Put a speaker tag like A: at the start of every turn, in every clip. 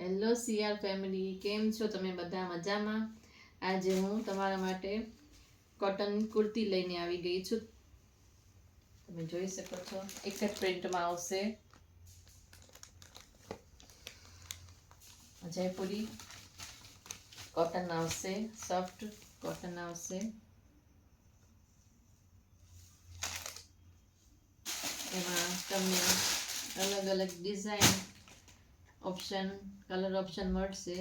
A: Hello CR family, કેમ છો તમે બધા? મજામાં? આજે હું તમારા માટે કોટન કુર્તી લઈને આવી ગઈ છું. તમે જોઈ શકો છો, એક જ પ્રિન્ટમાં આવશે. જયપુરી કોટન આવશે, સોફ્ટ કોટન આવશે. એમાં તમને અલગ અલગ ડિઝાઇન ઓપ્શન, કલર ઓપ્શન મળશે.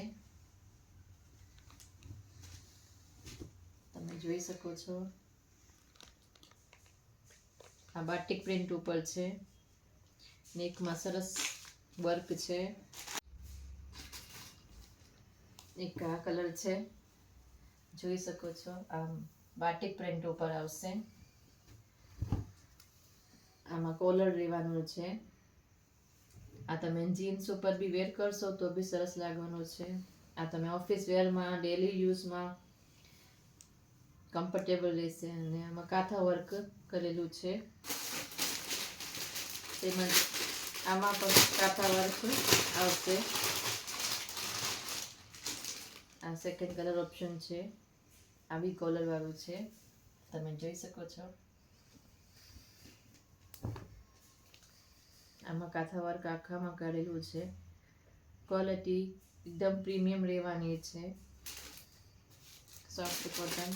A: તમે જોઈ શકો છો, આ બાટિક પ્રિન્ટ ઉપર છે. નેકમાં સરસ વર્ક છે. એક આ કલર છે, જોઈ શકો છો. આ બાટિક પ્રિન્ટ ઉપર આવશે. આમાં કોલર રહેવાનું છે. આ તમે જીન્સ ઉપર બી વેર કરશો તો બી સરસ લાગવાનું છે. આ તમે ઓફિસ વેરમાં, ડેલી યુઝમાં કમ્ફર્ટેબલ રહેશે. અને આમાં કાંથા વર્ક કરેલું છે. તેમજ આમાં પણ કાંથા વર્ક આવશે. આ સેકન્ડ કલર ઓપ્શન છે. આ બી કોલર વાળું છે, તમે જોઈ શકો છો. આમાં કાંથા વર્ક આખામાં કરેલું છે. ક્વોલિટી એકદમ પ્રીમિયમ રહેવાની છે. Soft cotton.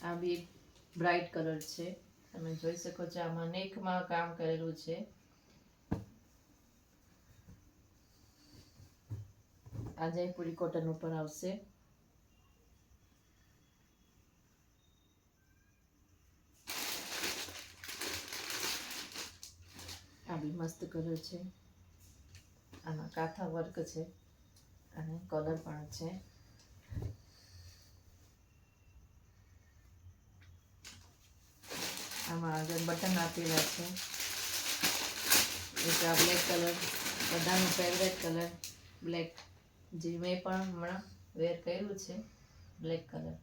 A: આ બી બ્રાઇટ કલર છે, તમે જોઈ શકો છો. આમાં નેકમાં કામ કરેલું છે. આ જયપુરી કોટન ઉપર આવશે. આ બી મસ્ત કલર છે. આમાં કાંથા વર્ક છે અને કલર પણ છે. આમાં આગળ બટન આપેલા છે. એક આ બ્લેક કલર, બધાનો ફેવરેટ કલર બ્લેક, જે મેં પણ હમણાં વેર કર્યું છે, બ્લેક કલર.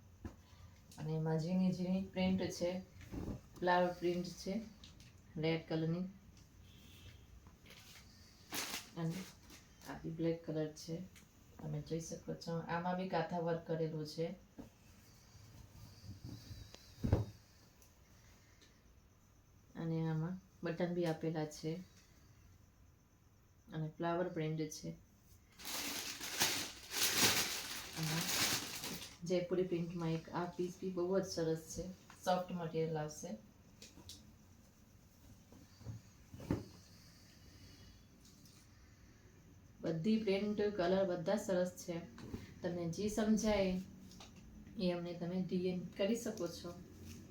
A: અને એમાં ઝીણી ઝીણી પ્રિન્ટ છે, ફ્લાવર પ્રિન્ટ છે રેડ કલરની. અને આ બી બ્લેક કલર છે, તમે જોઈ શકો છો. આમાં બી કાંથા વર્ક કરેલું છે. અને આમાં બટન બી આપેલા છે અને ફ્લાવર પ્રિન્ટ છે. જયપુરી પ્રિન્ટમાં એક આ પીસ બી બહુ જ સરસ છે. સોફ્ટ મટીરિયલ આવશે. બધી પ્રિન્ટ કલર બધા સરસ છે. તમને જે સમજાય એ અમને તમે ડીએમ કરી શકો છો.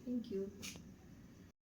A: Thank you.